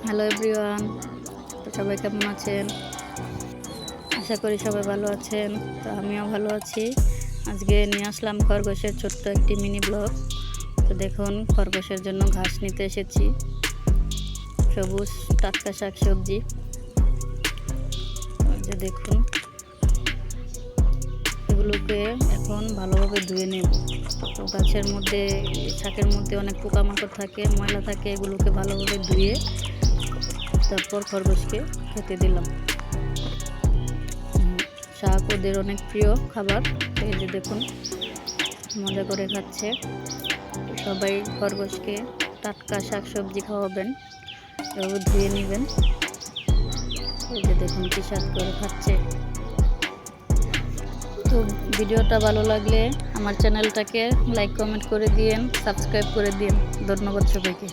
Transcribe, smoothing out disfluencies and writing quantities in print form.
Hello everyone, তো সবাই কেমন আছেন? আশা করি সবাই ভালো আছেন। তো আমিও ভালো আছি। আজকে নিয়ে আসলাম খরগোশের ছোট্ট একটি মিনি ব্লগ। তো দেখুন, খরগোশের জন্য ঘাস নিতে এসেছি, সবুজ টাটকা শাকসবজি। যে দেখুন, এগুলোকে এখন ভালোভাবে ধুয়ে নেব। তো গাছের মধ্যে, শাকের মধ্যে অনেক পোকামাকড় থাকে, ময়লা থাকে, এগুলোকে ভালোভাবে ধুয়ে তারপর খরগোশকে খেতে দিলাম। শাক ওদের অনেক প্রিয় খাবার। এই যে দেখুন, মজা করে খাচ্ছে। সবাই খরগোশকে টাটকা শাক সবজি খাওয়াবেন, এভাবে ধুয়ে নেবেন। এই যে দেখুন কি স্বাদ করে খাচ্ছে। তো ভিডিওটা ভালো লাগলে আমার চ্যানেলটাকে লাইক কমেন্ট করে দিয়েন, সাবস্ক্রাইব করে দিন। ধন্যবাদ সবাইকে।